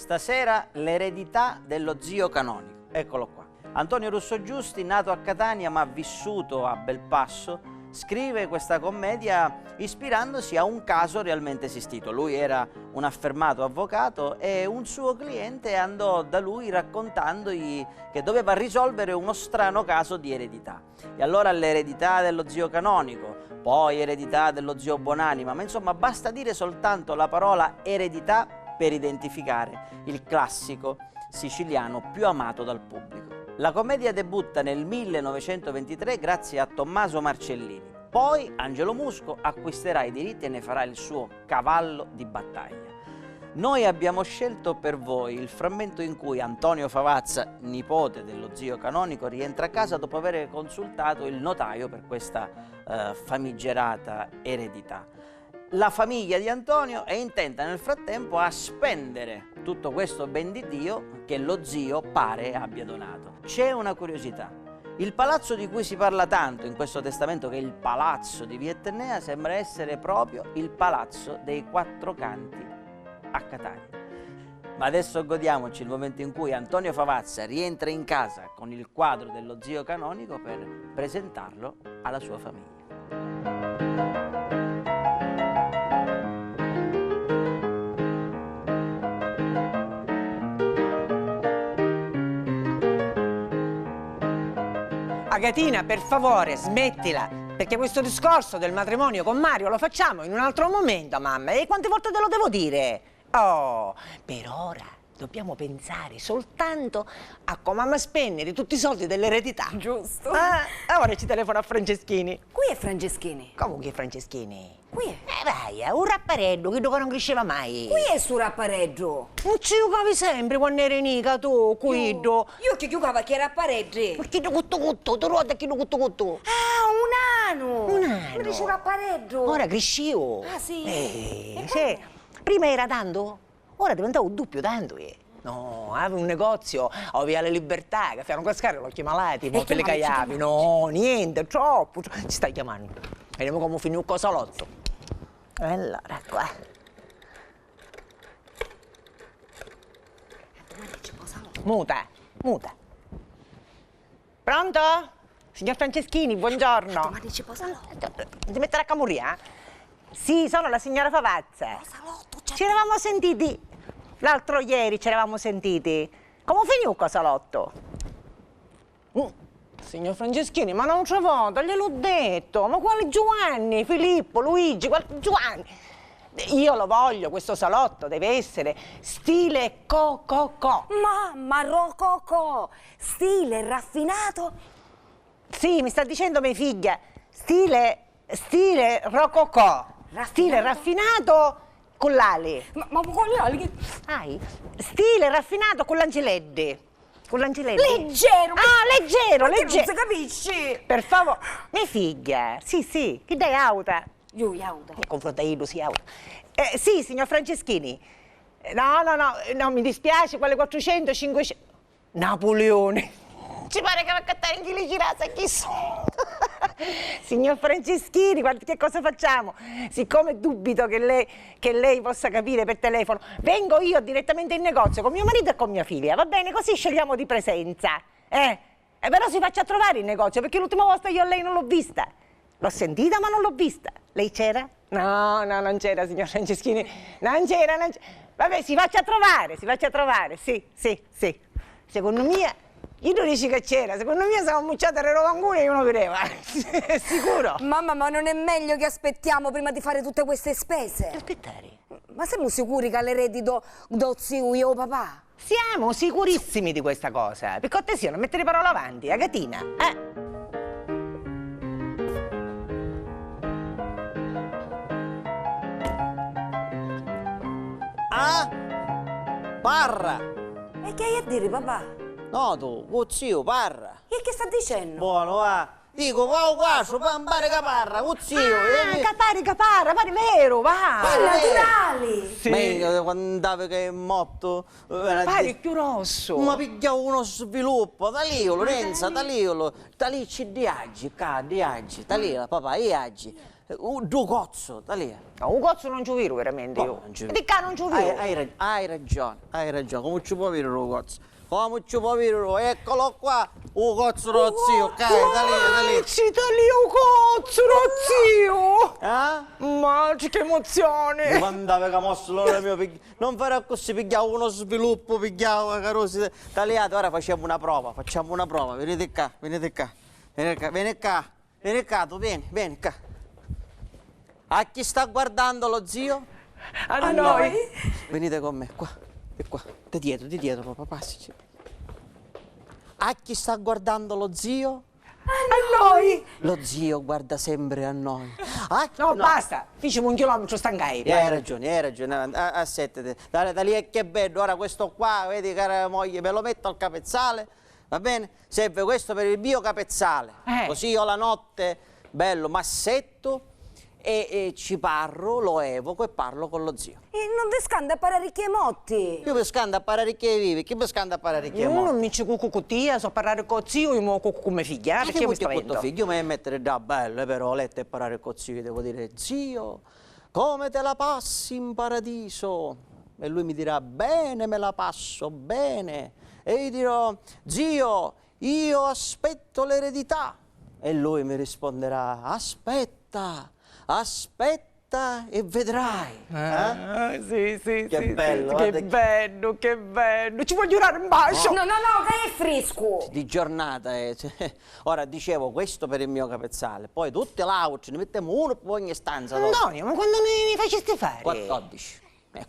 Stasera l'eredità dello zio canonico. Eccolo qua. Antonio Russo Giusti, nato a Catania ma vissuto a Belpasso, scrive questa commedia ispirandosi a un caso realmente esistito. Lui era un affermato avvocato e un suo cliente andò da lui raccontandogli che doveva risolvere uno strano caso di eredità. E allora l'eredità dello zio canonico, poi eredità dello zio buonanima, ma insomma basta dire soltanto la parola eredità per identificare il classico siciliano più amato dal pubblico. La commedia debutta nel 1923 grazie a Tommaso Marcellini. Poi Angelo Musco acquisterà i diritti e ne farà il suo cavallo di battaglia. Noi abbiamo scelto per voi il frammento in cui Antonio Favazza, nipote dello zio canonico, rientra a casa dopo aver consultato il notaio per questa famigerata eredità. La famiglia di Antonio è intenta nel frattempo a spendere tutto questo ben di Dio che lo zio pare abbia donato. C'è una curiosità. Il palazzo di cui si parla tanto in questo testamento, che è il palazzo di Via Etnea, sembra essere proprio il palazzo dei Quattro Canti a Catania. Ma adesso godiamoci il momento in cui Antonio Favazza rientra in casa con il quadro dello zio canonico per presentarlo alla sua famiglia. Agatina, per favore, smettila, perché questo discorso del matrimonio con Mario lo facciamo in un altro momento, mamma. E quante volte te lo devo dire? Oh, per ora dobbiamo pensare soltanto a come spendere tutti i soldi dell'eredità. Giusto. Ora ci telefono a Franceschini. Qui è Franceschini. Come che Franceschini? Qui è. Vai, un rappareddo, che non cresceva mai. Qui è sul rappareggio. Non ci giugavi sempre quando eri nica tu, Guido. Io che giocavo che rappareggi. Perché tu cutto, tu ruota che tu cutto. Ah, un anno. Un anno. Mi dice un rappareggio. Ora crescivo. Ah, sì? Sì. Prima era tanto, ora è diventato un doppio tanto. No, avevo un negozio a Viale Libertà, che fanno cascare l'occhio malati, ma per le caiavi. No, niente, troppo. Ci stai chiamando. Vediamo come finì un cosalotto. Allora, qua. Muta. Pronto? Signor Franceschini, buongiorno. Ma dice Posalotto. Ti mettere a camurria? Sì, sono la signora Favazza. Posalotto, Ci eravamo sentiti l'altro ieri, ci eravamo sentiti. Come finì un cosalotto? Signor Franceschini, ma non c'è volta, gliel'ho detto. Ma quale Giovanni, Filippo, Luigi, Giovanni? Io lo voglio, questo salotto deve essere stile co-co-co. Mamma, rococò. Stile raffinato. Sì, mi sta dicendo mia figlia. Stile rococò. Stile raffinato con l'ali. Ma con gli ali? Stile raffinato con l'angeleddi. Leggero. Leggero. Non si capisci. Per favore. Mia figlia. Sì. Chi dai auta? Io, auto. Confronta io, sì, auta. Sì, signor Franceschini. No, mi dispiace, quelle 400, 500... Napoleone. Ci pare che va a cattare in chili girasa, chi sono? Signor Franceschini, che cosa facciamo? Siccome dubito che lei possa capire per telefono, vengo io direttamente in negozio con mio marito e con mia figlia, va bene? Così scegliamo di presenza. Però si faccia trovare in negozio, perché l'ultima volta io lei non l'ho vista. L'ho sentita ma non l'ho vista. Lei c'era? No, non c'era, signor Franceschini. Non c'era. Vabbè, si faccia trovare, sì. Secondo me... Io non dici che c'era, secondo me siamo ammucciate a Rovanguna e io non vedeva, sicuro. Mamma, ma non è meglio che aspettiamo prima di fare tutte queste spese? Aspettare. Ma siamo sicuri che l'eredito do zio io papà? Siamo sicurissimi di questa cosa, per cortesia non mettere parole avanti, Agatina, Parra! E che hai a dire, papà? No, tu, zio, parra. E che sta dicendo? Buono, va. Dico, qua, su pambare caparra, zio. Caparra, pare vero, va. È naturale. Sì. Meglio quando andava che è morto. Pare più rosso. Ma pigliavo uno sviluppo, da lì, Lorenza, da lì ci diaggi, da lì, papà, diaggi. due cozzo, da lì. No, un cozzo non ci viro veramente Come io. non ci E viro? di qua non ci viro. Hai ragione, come ci può vedere un cozzo? Come ci può vedere? Eccolo qua, un cozzo lo zio, ok, da lì. Cita lì un cozzo, lo zio! Eh? Ma che emozione! Devo andare che mosso l'ora mio, non farò così, pigliavo uno sviluppo, pigliavo carosi tagliati, ora facciamo una prova, venite qua, vieni qua, tu vieni qua. A chi sta guardando lo zio? A noi! Venite con me, qua, e qua, di dietro, papà, passi. A chi sta guardando lo zio? A noi! Lo zio guarda sempre a noi. No, basta! Facciamo 1 chilometro stangai. Hai ragione, assettati. Da lì è che bello, ora questo qua, vedi cara moglie, me lo metto al capezzale, va bene? Serve questo per il mio capezzale, così io la notte, bello, massetto, e ci parlo, lo evoco e parlo con lo zio. E non ti scanda a parecchie motti. Io mi scando a parlare che vivi, chi mi scanda a parlare che Io morti? non mi ci cucco con te, so parlare con zio, io mi cucco con mia figlia, perché mi sta questo vedendo? figlio mi mettere da bello, però letto e parlare con zio, devo dire, zio, come te la passi in paradiso? E lui mi dirà, bene, me la passo, bene. E io dirò, zio, io aspetto l'eredità. E lui mi risponderà, aspetta e vedrai. Sì, Che bello, che guarda bello, che bello. Ci voglio dare un bacio. No, che è fresco. Di giornata. Ora dicevo questo per il mio capezzale, poi tutte le altre ne mettiamo uno per ogni stanza. Antonio, ma quando mi faceste fare? 14.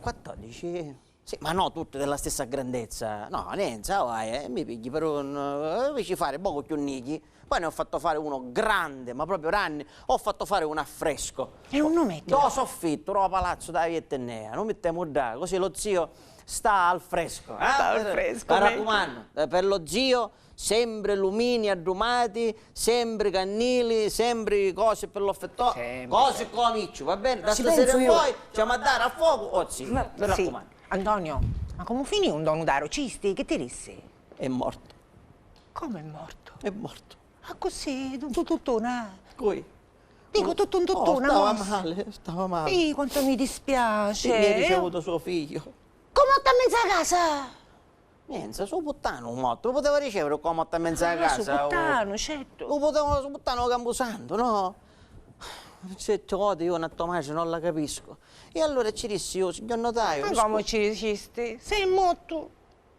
14? Sì, ma no, tutte della stessa grandezza. No, niente, vai, mi pigli per un... Invece fare poco più nidi. Poi ne ho fatto fare uno grande, ma proprio ranni. Ho fatto fare un affresco. E un numetto? Do soffitto, no palazzo da Vietennea. Non mettiamo da, così lo zio sta al fresco. Sta al fresco, Mi raccomando, per lo zio sempre lumini addumati, sempre cannili, sempre cose per l'offetto, cose con amici, va bene? Da stasera in poi ci andiamo a dare a fuoco o sì, mi raccomando. Antonio, ma come finì un donudaro? Cisti, che ti disse? È morto, Come è morto? è morto. Ah, così, tuttuna. Qui. Dico tutto un tuttuna. Stava male. Sì, quanto mi dispiace. Mi ha ricevuto suo figlio. Come sta a mezza casa? Niente, suo puttano morto, lo poteva ricevere come sta a mezza casa. Su puttano, certo. Lo poteva, suo puttano Camposanto, no? Certe cose io una Tommaso non la capisco. E allora ci dissi io, signor notaio. Ma come ci dicisti? Sei morto.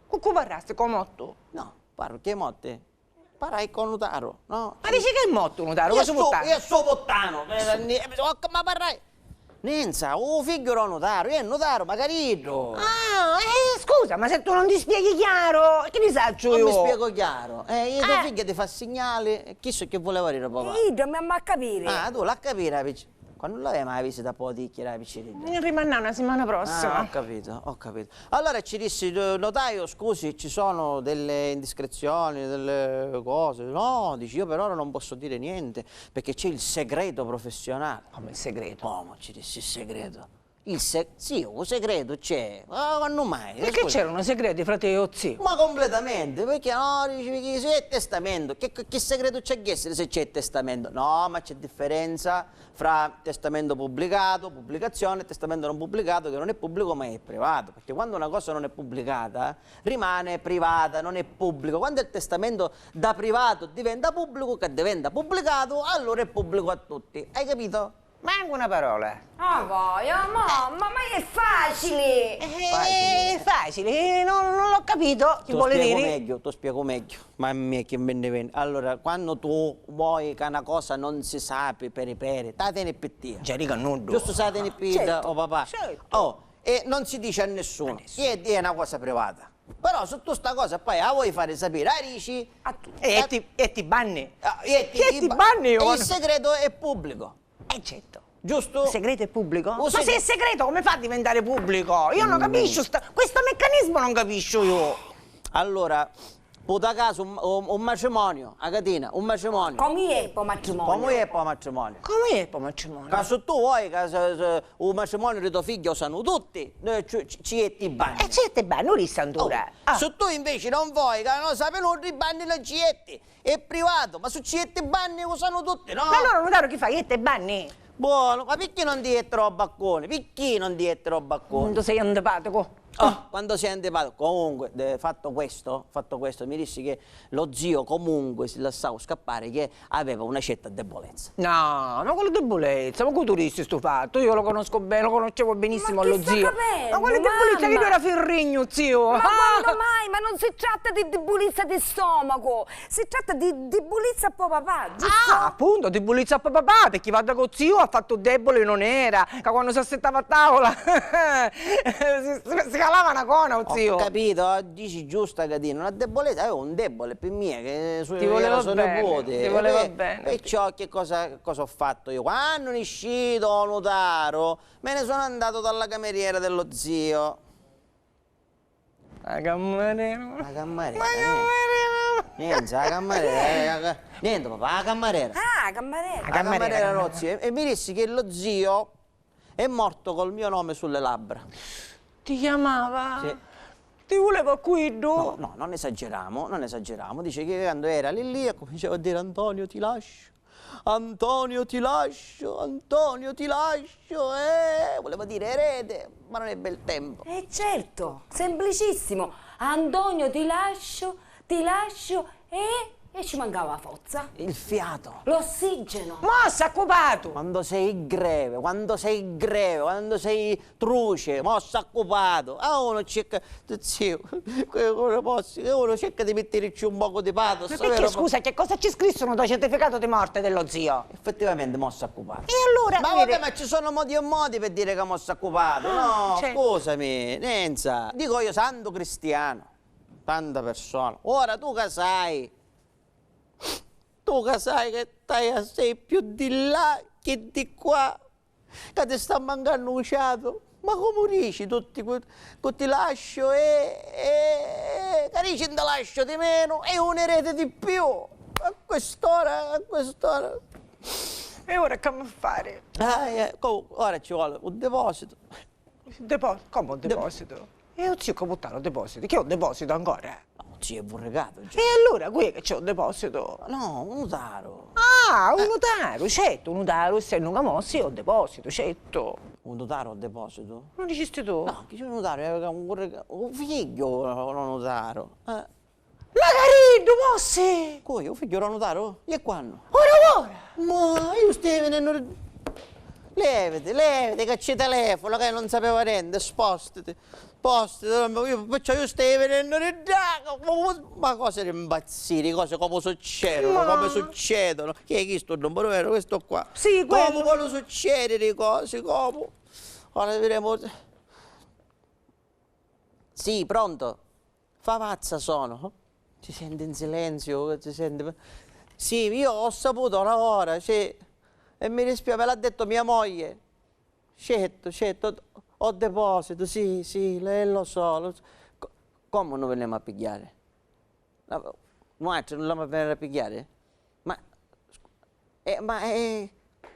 Come parraste con morto? No, parlo che morte. Parai con notaro, no? Ma dici che è morto un notaro? Io Cosa puttano? io suo puttano. Ma parrai. Nenza, figlio era notaro, io è notaro, magari. Ah, scusa, ma se tu non ti spieghi chiaro, che disagio Non io? mi spiego chiaro. Io tua figlia ti fa segnali, chi so che voleva dire papà? Io mi a capire. Ah, tu la capire, quando l'avevi mai visita un po' di chiara piccerina? Rimane una settimana prossima. Ho capito. Allora ci dissi, notaio, scusi, ci sono delle indiscrezioni, delle cose. No, dici, io per ora non posso dire niente, perché c'è il segreto professionale. Come il segreto? Come ci dissi il segreto? Sì, un segreto c'è. Ma quando mai? Perché c'erano segreti fra te e zio? Ma completamente, perché no, dici che se è testamento, che segreto c'è che essere se c'è testamento? No, ma c'è differenza fra testamento pubblicato, pubblicazione e testamento non pubblicato, che non è pubblico ma è privato, perché quando una cosa non è pubblicata rimane privata, non è pubblico. Quando il testamento da privato diventa pubblico, che diventa pubblicato, allora è pubblico a tutti. Hai capito? Manca una parola. Ah, ma è facile. È facile, non l'ho capito. Che Ti vuole spiego dire? meglio, ti spiego meglio. Mamma mia, che me ne viene. Allora, quando tu vuoi che una cosa non si sappia per tatene per te. Già dico nudo. Giusto satene per Certo, oh papà. certo. Oh, e non si dice a nessuno. È una cosa privata. Però su tu sta cosa poi la vuoi fare sapere a Ricci. E ti banni. E ti banni io? E il segreto è pubblico. Certo. Giusto? Il segreto è pubblico? Oh, Ma sì. se è segreto come fa a diventare pubblico? Io non capisco, questo meccanismo non capisco io. Allora, puta caso un matrimonio, a catena, un matrimonio. Come è poi matrimonio? Come è poi matrimonio? Come è poi matrimonio? Caso tu vuoi che un matrimonio di tuo figlio sanno tutti, noi ci etti i bagni. Certo è bello, non rissantura. Se tu invece non vuoi che non sappiano i bagni le cietti, è privato, ma su cietti e bagni lo sanno tutti, no? Ma allora notaro che fai? Io te banni? Buono, ma perché non ti ettero baccone? Perché non ti ettero baccone? Quando sei antipatico. Oh, quando sei antipatico. Comunque, fatto questo, mi dissi che lo zio comunque si lasciava scappare che aveva una certa debolezza. No, ma quale debolezza, ma come tu dici sto fatto? Io lo conosco bene, lo conoscevo benissimo Ma lo chi sta zio. capendo, Ma quale debolezza che mamma? tu era Ferrigno, zio? Ma quando mai? Ma non si tratta di debolezza di stomaco, si tratta di debolezza a papà, giusto? Ah, appunto, debolezza a papà, perché vada con zio ha fatto debole non era, che quando si assettava a tavola si calava una cona, zio. Ho capito, dici giusta Catino, una debolezza, avevo un debole per me che Ti voleva sono bene, nipote. ti voleva bene. E ciò che cosa ho fatto io? Quando è uscito notaro, me ne sono andato dalla cameriera dello zio. La cameriera. La cameriera, niente, la cameriera, niente papà, la cameriera. Ah, cameriera. La cameriera dello zio. E mi dissi che lo zio è morto col mio nome sulle labbra. Ti chiamava? Sì. Ti voleva qui, No, no, non esageriamo, non esageriamo. Dice che quando era lì cominciava a dire Antonio ti lascio, Antonio ti lascio, Antonio ti lascio. Voleva dire erede, ma non è bel tempo. Certo, semplicissimo. Antonio ti lascio e ci mancava la forza. Il fiato. L'ossigeno. Mossa, occupato! Quando sei greve, quando sei truce, mosso occupato, uno cerca, zio, uno cerca di metterci un poco di pathos. Ma perché, vero? scusa, che cosa ci scrissono dal certificato di morte dello zio? Effettivamente mosso occupato. E allora, Ma vedi- vabbè, ma ci sono modi e modi per dire che mosso occupato, no? certo. Scusami, Nenza. Dico io, santo cristiano, tanta persona. Ora tu che sai che sei più di là che di qua, che ti sta mancando un fiato. Ma come dici tutti che ti lascio che dici ti lascio di meno e un erede di più? A quest'ora. E ora che mi fare? Comunque, ora ci vuole un deposito. Deposito? Come un deposito? E io zio che buttare un deposito? Che ho un deposito ancora? No, ci è burregato. E allora, qui che c'è un deposito? No, un notaro. Ah, un notario, certo, un notario, essendo un camossi, è un deposito, certo. Un notaro al deposito? Non dicisti tu? No, che c'è un notario, aveva un figlio, un notaro. Magari, mossi! Poi, un figlio era un notaro? E quando? Ora! Ma io stai venendo. Levati, che c'è telefono, che non sapeva niente, spostati. Io stai venendo ma cose impazzire, cose come succedono, come succedono. Chi è questo numero vero? Questo qua. Sì, quello. Come succede le cose, come? Ora vedremo. Sì, pronto? Fa pazza sono. Ti senti in silenzio, ti senti. Sì, io ho saputo una ora, sì. E mi dispiace, me l'ha detto mia moglie. Certo, ho deposito, sì, lei lo so. Come non veniamo a pigliare? Noi non l'abbiamo venuto a pigliare?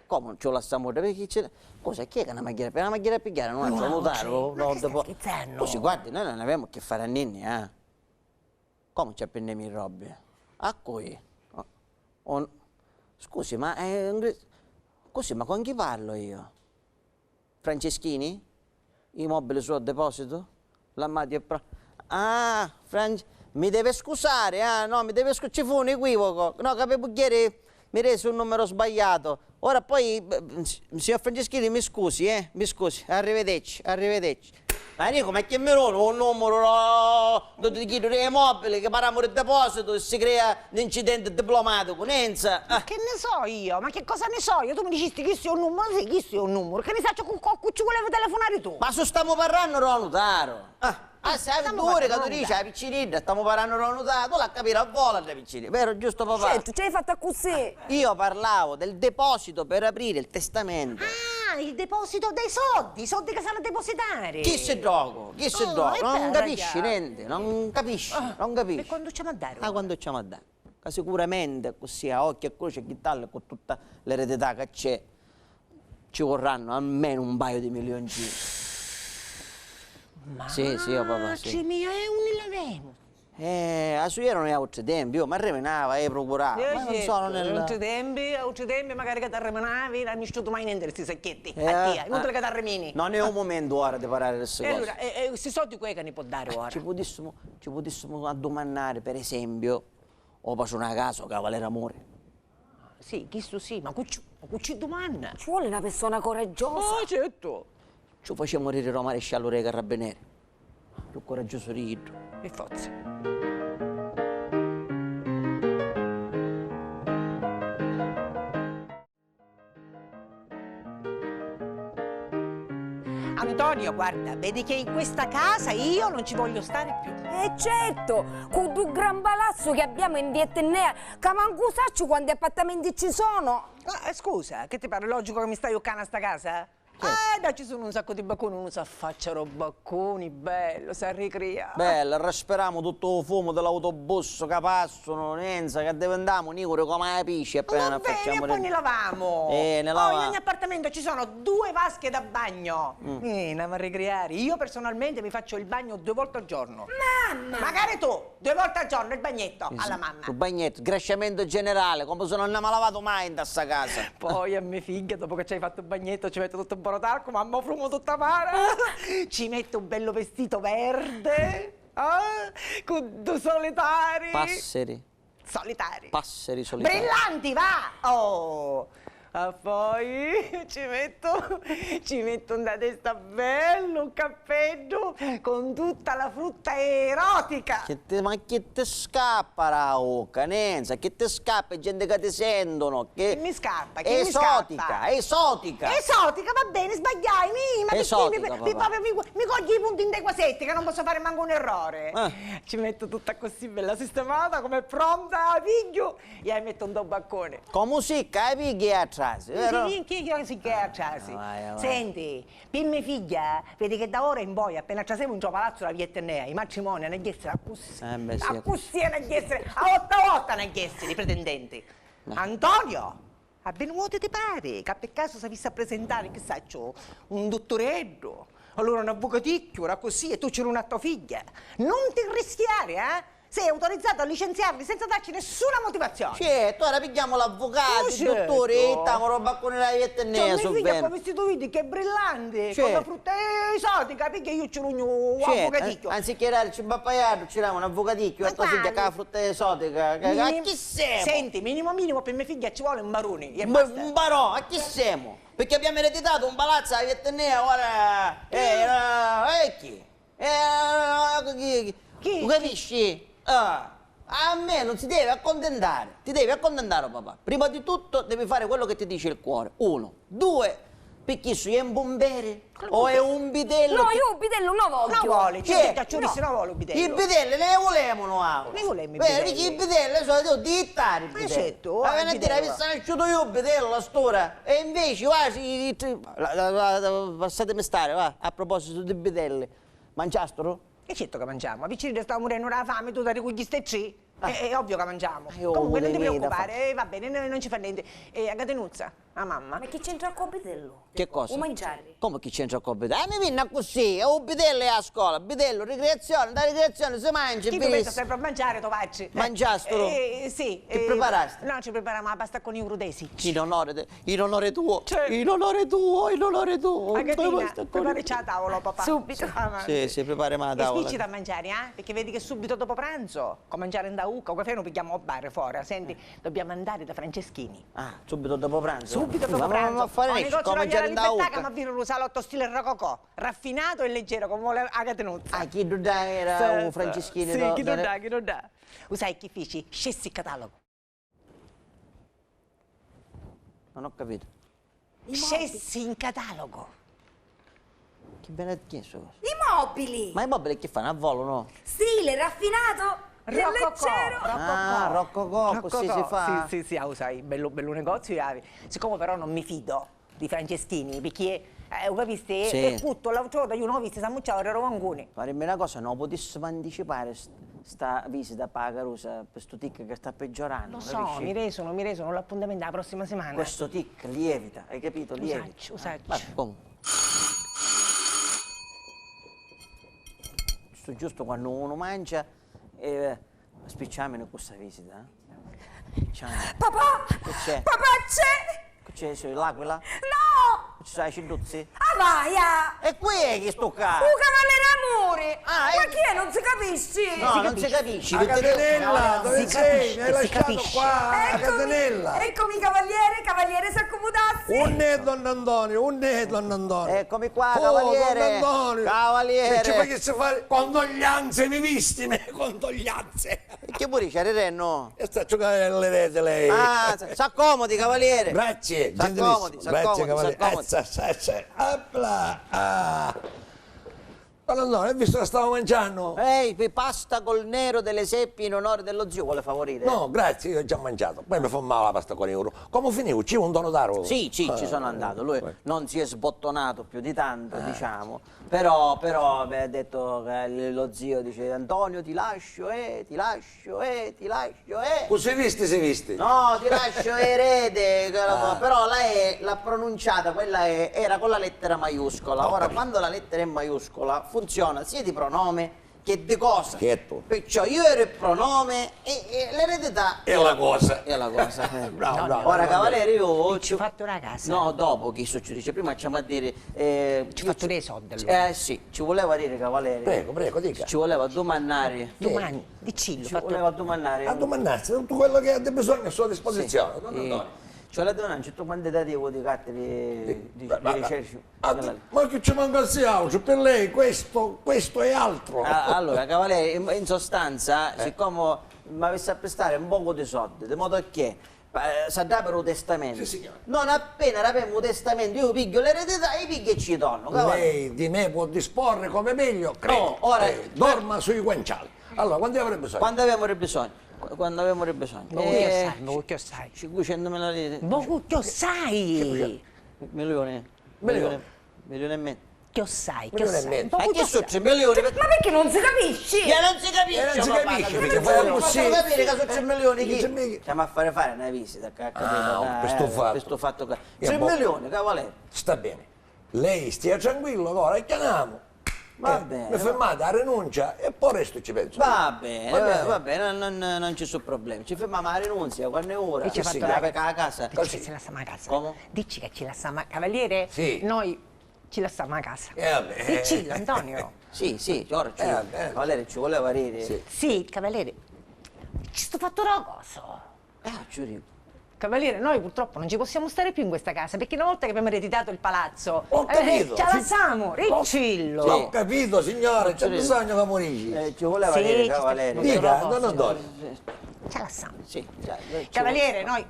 Come non ce la lasciamo? Cosa chi è che non chiede? Per una macchina a pigliare, non c'è notaro? Ma che stai scherzando? Così, guardi, noi non abbiamo a che fare a ninni, eh? Come ci appendiamo i robbi? A cui? Scusi, ma con chi parlo io? Franceschini? I mobili sul deposito? Mi deve scusare, no, ci fu un equivoco. No, capivo ieri mi rese un numero sbagliato. Ora poi, signor Franceschini, mi scusi, arrivederci. Ma dico, ma che mi rono un numero di chiedere mobili che parliamo del deposito e si crea un incidente diplomatico, Nenza. Che ne so io? Ma che cosa ne so io? Tu mi dicisti che sia un numero, sì, che sia un numero. Che ne sai con ci volevi telefonare tu? Ma stiamo parlando con notaro. Sai due che tu dici, la piccinina, stiamo parlando con notaro, tu la capire a vola la piccinina, vero, giusto papà? Certo, ce l'hai fatta così. Io parlavo del deposito per aprire il testamento. Ah, il deposito dei soldi, i soldi che sanno depositare. Chi si gioco? è Non bella, capisci ragazzi. niente, non capisci. E quando ci a dare? Quando ci a dare? Che sicuramente così a occhio e croce chi tal con tutta l'eredità che c'è ci vorranno almeno un paio di milioncini. Sì, papà, sì. Mia, è un lavemo. A su erano altri tempi, ma remenava e procurava. Ma non sono nel... altri tempi, magari che ti arremenavi, non mi sciuto mai niente questi sacchetti. A te, inutile che ti arremini. Non è un momento ora di parlare di queste E cose. allora, questi soldi qui che ne può dare ora? Ci potessimo addomannare, per esempio, o per una casa, Cavaliere Amore. Sì, questo sì, ma cucci domanda? Ci vuole una persona coraggiosa. Oh, certo. Ci facciamo morire il maresciallo dei carabinieri. Più coraggioso di io. E forza. Antonio, guarda, vedi che in questa casa io non ci voglio stare più. Certo, con due gran palazzo che abbiamo in via Etnea, che manco sacci quanti appartamenti ci sono. Scusa, che ti pare logico che mi stai occana a sta casa? Dai, ci sono un sacco di bacconi, uno si affacciano bacconi, bello, si ricrea. Bella, respiriamo tutto il fumo dell'autobus che passano, Nenza, che diventiamo nicuri come la pisce appena Va bene, facciamo... e poi ne lavamo. ne In lavamo. ogni appartamento ci sono 2 vasche da bagno. Andiamo a ricreare. Io personalmente mi faccio il bagno 2 volte al giorno. Mamma! Magari tu, 2 volte al giorno, il bagnetto, alla mamma. Il bagnetto, sgrasciamento generale, come se non abbiamo lavato mai in questa casa. Poi a mia figlia, dopo che ci hai fatto il bagnetto, ci metto tutto un po' di talco, mamma frumo tutta mare. Ci metto un bello vestito verde, con 2 solitari. Passeri, Solitari. passeri solitari. Brillanti, va! Oh! Poi ci metto una testa bello, un cappello con tutta la frutta erotica. Ma che ti scappa la bocca, Nenza? Che ti scappa, gente che ti sentono? Che mi scappa? Chi esotica, mi scappa? esotica. Esotica, va bene, sbagliai, ma Esotica, perché papà. mi cogli i punti in dei quasetti che non posso fare manco un errore. Ci metto tutta così bella sistemata, come pronta, figlio, e metto un baccone. Con musica, pigli atrás, vero? Chi si chiama? vai. Senti, per mia figlia, vedi che da ora in poi, appena trasiamo in suo palazzo la via Etnea, i matrimoni hanno chiesto a così. Beh, sì. A così hanno chiesto, a 8 volte hanno chiesto i pretendenti. Antonio, a ben vuoto ti pare, che per caso si visse a presentare, che sa, un dottoretto, allora un avvocaticchio, ora così, e tu c'eri una tua figlia. Non ti rischiare, eh? Sei autorizzato a licenziarli senza darci nessuna motivazione. Certo, ora pigliamo l'avvocato, il certo. dottore, e stiamo roba con la via Etnea, Mia so figlia bene. con vestito vidi che è brillante, Certo. con la frutta esotica, perché io c'ero un avvocaticchio. Anziché darci un pappaiato, c'era un avvocaticchio, Ma a tua figlia quale? che ha la frutta esotica. A chi siamo? Senti, minimo per mia figlia ci vuole un barone. E Un basta. barò, a chi siamo? Perché abbiamo ereditato un palazzo alla via Etnea, ora... chi? Chi? Tu capisci? A me non si deve accontentare, ti devi accontentare, papà. Prima di tutto devi fare quello che ti dice il cuore. 1, 2, perché su è un bombere o è un bidello? No, io un bidello non voglio. Non vuole, Chi c'è è? cacciurisse, non vuole un I bidello. bidelli ne volevano, Ne volevamo i Beh, bidelli. i bidelli sono dittare i bidelli. certo, Ma il viene a dire, bidello. avessi nasciuto io il bidello, la storia. E invece, passatemi stare, va, a proposito di bidelli. Mangiastro? E certo che mangiamo, a vicino stavo morendo dalla fame, tu dai quegli stecci. È ovvio che mangiamo. Io Comunque non ti volevo venire da preoccupare, va bene, non ci fa niente. E a Gatenuzza, a mamma. Ma che c'entra con il bidello? Che cosa? O mangiare? Come chi c'entra con il bidello? Mi viene così, è un bidello a scuola, bidello, ricreazione, da ricreazione si mangia, Chi ti mette sempre a mangiare, Tovacci? Mangiastro? Sì. Ti preparasti? No, ci prepariamo la pasta con i crudesi. In onore tuo, Certo. in onore tuo. Agatina, preparici la tavola, papà. Subito. Sì, prepariamo la E tavola. spicci da mangiare, perché vedi che subito dopo pranzo, come mangiare in dauca, caffè non pigliamo a bar fuori. Senti, dobbiamo andare da Franceschini. Subito dopo pranzo? Subito dopo pranzo. Ma fare Ho niente, negozio come Royale mangiare in Libertà che dauca. mi avvino un salotto stile rococò, raffinato e leggero, come vuole Agatenuzza. Chi non dà era un Franceschini? Sì, chi non dà. Sai chi feci? Scessi il catalogo. Non ho capito. Scessi in catalogo. Che bella ha chiesto. I mobili! Ma i mobili che fanno? A volo, no? Stile raffinato e leggero. Rococò, così si fa. Sì, sai, bello negozio. Siccome però non mi fido di Franceschini, perché, capisti, Sì. per tutto l'altro io non ho visto, siamo ciao, ero mangoni. Farebbe una cosa, non potessimo anticipare sta visita per la Carusa, per sto tic che sta peggiorando. Lo so, capisci? mi resono l'appuntamento la prossima settimana. Questo tic lievita, hai capito? Lievita. Usaccio. Vabbè, comunque. Giusto quando uno mangia spicciamone con questa visita. Ciao. Papà! Che c'è? Papà c'è! Che c'è? L'aquila? No! Ci sai, Cinduzzi? Ah, vaia! E qui è che sto qua? Un cavaliere amore! Ah, Ma e- chi è? Non si capisci? No, non si capisce. A perché- Catenella, dove si sei? capisce, Mi hai si lasciato capisce. qua a Eccomi, Catenella. eccomi cavaliere, si accomodassi. Un ne, Don Antonio, un ne, Don Antonio. Eccomi qua, Oh, cavaliere. Don Antonio. Cavaliere. E ci facesse fare condoglianze vivissime, condoglianze. Che pure c'è Renno? E sta a giocare alle rete lei. Ah, s'accomodi, cavaliere. Grazie, S'accomodi, gentilissimo. Grazie, cavaliere. s'accomodi. Appla. Ah. Don Antonio, hai visto che stavo mangiando? Ehi, pasta col nero delle seppie in onore dello zio, vuole favorire? No, grazie, io ho già mangiato. Poi mi fa male la pasta con euro. Come finivo? Ci un dono d'aro? Sì, ci sono andato. Lui non si è sbottonato più di tanto, diciamo. Però mi ha detto che lo zio dice Antonio ti lascio, ti lascio, ti lascio, Così visti? No, ti lascio erede, però lei l'ha pronunciata, era con la lettera maiuscola. Ora, quando la lettera è maiuscola, funziona sia di pronome che di cosa. Certo. Perciò io ero il pronome e l'eredità È la cosa. è la cosa. Bravo, bravo. Ora, cavaliere, io Ci ho fatto una casa. No, dopo che succede? Prima ci a dire. Ci ho fatto dei soldi allora. Sì, ci voleva dire, cavaliere. Prego, dica. Ci voleva domandare. Domani, dicillo, Ci fatto... voleva domandare. A domandarsi tutto quello che ha bisogno a sua disposizione. Don Sì. Antonio. Ci voleva domandare un certo quantitativo di carte di ricerca. Ma che ci manca sia altro? Per lei questo e altro. Allora, cavaliere, in sostanza, siccome mi avesse a prestare un poco di soldi, di modo che si dà per un testamento. Sì, signore. Non appena abbiamo un testamento, io piglio l'eredità e piglio e ci donno. Cavaliere. Lei di me può disporre come meglio, credo. No, ora- dorma sui guanciali. Allora, quando avrebbe bisogno? Quando avevamo bisogno? Quando avevamo bisogno? Che sai? 500.000 lire. Che sai? Milione. Milione. Milione e mezzo. Che sai? Milione e mezzo. Ma che sono 3 milioni? Ma perché non si capisci? Che non si capisce! non si papà, capisce, non perché si poi è capisce. possibile. Ma capire che sono 3 milioni Che c'è chi? mica- Stiamo a fare una visita, capito? per sto fatto. Per sto fatto qua. Che 3 boh. milioni, cavaliere. Sta bene. Lei stia tranquillo, ora chiamiamo. Va bene, Mi fermate a rinuncia e poi resto ci penso. Va bene, va bene, non ci sono problemi. Ci fermiamo a rinunzia, quando è ora. E ci ha Sì, fatto la perché la casa. Dici che ci lasciamo a casa. Come? Dici che ci lasciamo a Cavaliere? Sì. Noi ci lasciamo a casa. Vabbè. Dicillo, Antonio. Sì, ora bene. Cavaliere ci voleva dire. Sì. Sì, Cavaliere. Ci sto fatto una cosa. Ci dico. Cavaliere, noi purtroppo non ci possiamo stare più in questa casa perché una volta che abbiamo ereditato il palazzo, Ho capito. ce la lasciamo, Riccillo. Sì. Ho capito, signore, c'è Sì. bisogno che morisci. Ci voleva Sì, dire, ci sta- cavaliere. Dica, no, Don Antonio. Ce la lasciamo. Sì, Cavaliere, noi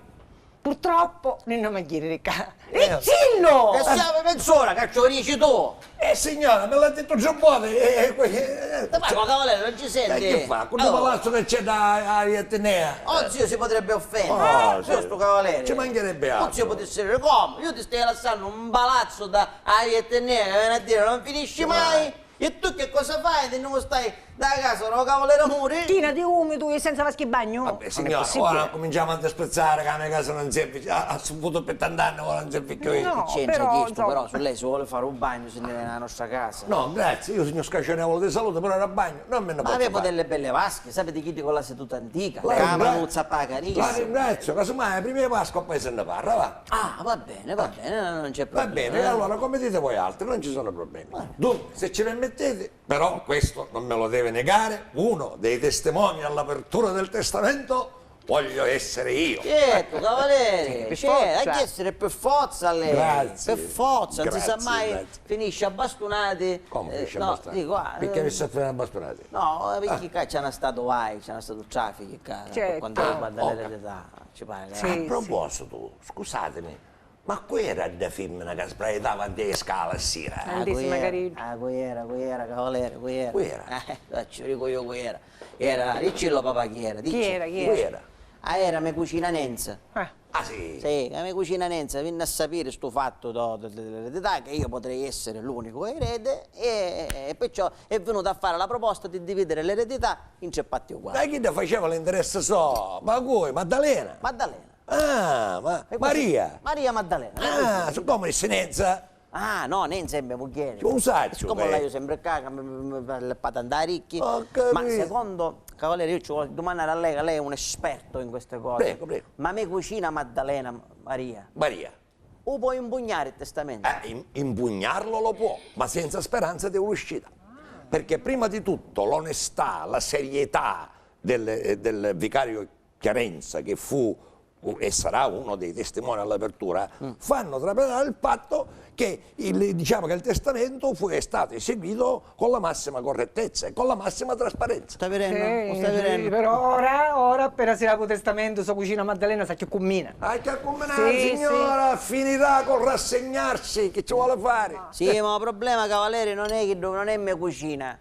purtroppo non mi chiede di casa. Riccillo! E siamo mezz'ora, caccio dici tu! Signora, me l'ha detto Giambote. Ma cavaliere, non ci senti? Che fa? Con il palazzo che c'è da Atenea. Oh, zio si potrebbe offendere. sì. Sto cavaliere. Ci mancherebbe Oh, altro. zio potesse dire come? Io ti stai lasciando un palazzo da Aiettenea che viene a dire non finisci mai. E tu che cosa fai? Te non stai da casa, no cavaliere Muri? Tina di umido e senza vasche bagno? Vabbè, Non è signora, possibile. ora cominciamo a disprezzare che la mia casa non serve. Ha saputo per tant'anni, ora non serve più io. No. C'entra però, chiesto, insomma. però su lei si vuole fare un bagno se ne viene nella nostra casa. No, grazie, io sono scaccionevole di salute, però era a bagno, non me ne Ma posso avevo fare. delle belle vasche, sapete chi con la seduta antica? La La ringrazio. manuzza La pacarissima. ringrazio, casomai prima di Pasqua poi se ne parla, va. Ah, va bene, non c'è Va problema. bene, allora come dite voi altri, non ci sono problemi. Dunque, se ci permettete, però questo non me lo deve negare, uno dei testimoni all'apertura del testamento voglio essere io. Certo, cavaliere, per certo, forza. hai che essere per forza lei. Grazie. Per forza, non si sa Grazie, mai, grazie. finisce a bastonati. Come finisce no, abbastanza? dico, Perché mi sta facendo bastonati? No, perché qua c'è stato guai, c'è stato traffico, cara, Certo. quando riguarda l'eredità, ci pare che... Sì. A proposito, scusatemi, ma qui era da femmina che sbraitava a delle scale a sera? Grandissima carina. qui era, cavaliere, qui era. Qui era? Ci dico io qui era. Era, dicelo papà chi era, Chi era? Qui era? Ah, era mia cucina Nenza. Ah sì? Sì, la mia cucina Nenza venne a sapere sto fatto dell'eredità che io potrei essere l'unico erede e perciò è venuto a fare la proposta di dividere l'eredità in 3 parti uguali. Da chi ti faceva l'interesse so? Ma voi, Maddalena? Maddalena. Ah, E così- Maria? Maria Maddalena. Ah, su come di Senenza? Ah, no, non insieme mucchiere. Un saccio, Come lei sempre caga, per andare ricchi. Ho capito. Ma secondo, cavaliere, io ci voglio domandare a lei, che lei è un esperto in queste cose. Prego, prego. Ma me cucina Maddalena Maria? Maria, O può impugnare il testamento? impugnarlo lo può, ma senza speranza di uscita. Perché prima di tutto l'onestà, la serietà del vicario Chiarenza, che fu e sarà uno dei testimoni all'apertura, fanno trapelare il fatto che diciamo che il testamento è stato eseguito con la massima correttezza e con la massima trasparenza. Stai vedendo? Stai vedendo? Però ora appena si apre il testamento, sua cucina Maddalena sa che combina. Hai che accomunare, signora, finirà con rassegnarsi, che ci vuole fare? Sì, ma il problema, cavaliere, non è che non è mia cucina.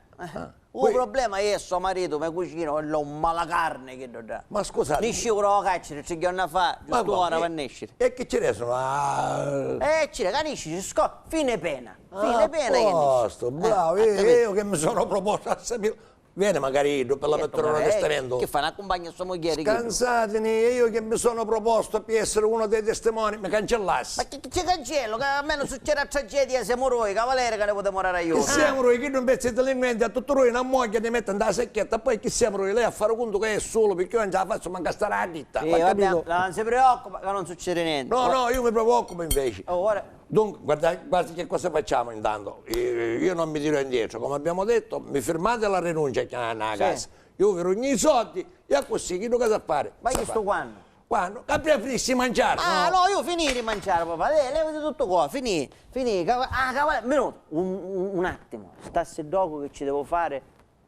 Il problema è suo marito, mi cucina, quello è un malacarne che non dà. Ma scusate. Di sicuro caccia, 3 giorni fa, giusto ora per nascere. E che ce ne sono? Ci capisci, fine pena. Fine pena che Posto, bravo, io che mi sono proposto a sapere. Viene magari per la lettura del testamento. Che fa una compagna a sua moglie? Scansatemi, io che mi sono proposto per essere uno dei testimoni, mi cancellassi. Ma che cancello? Che a me non succede a tragedia, siamo noi, cavaliere, che ne potemo morire io. Che siamo noi, che non pensi delinquenti, a tutto noi, una moglie ti mette in la secchietta, poi chi siamo noi, lei a fare conto che è solo, perché io non ce la faccio manca stare a ditta. Sì, vabbè, non si preoccupa che non succede niente. No, io mi preoccupo invece. Ora... Dunque, guarda che cosa facciamo intanto. Io non mi tiro indietro, come abbiamo detto, mi firmate la rinuncia a casa. Io vi rugno i soldi e così, chi cosa fare? Ma io sto quando? Quando? Che preferissi mangiare? Ah, no, io finì di mangiare, papà. Levate tutto qua, finì. Cavaliere, minuto, un attimo. Stassi dopo che ci devo fare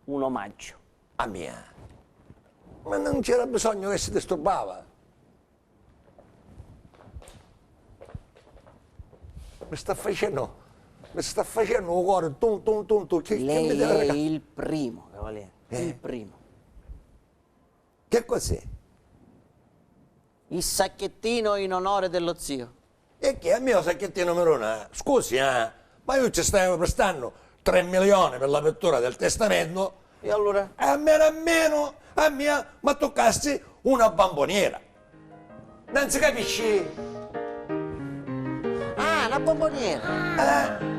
un omaggio. A mia. Ma non c'era bisogno che si disturbava. Mi sta facendo un cuore, che Lei mi deve è regalare? il primo, cavaliere, il primo. Che cos'è? Il sacchettino in onore dello zio. E che a mio sacchettino numero 1? Scusi, ma io ci stavo prestando 3 milioni per l'apertura del testamento. E allora? A me ma toccassi una bomboniera. Non si capisce? Ah, una bomboniera.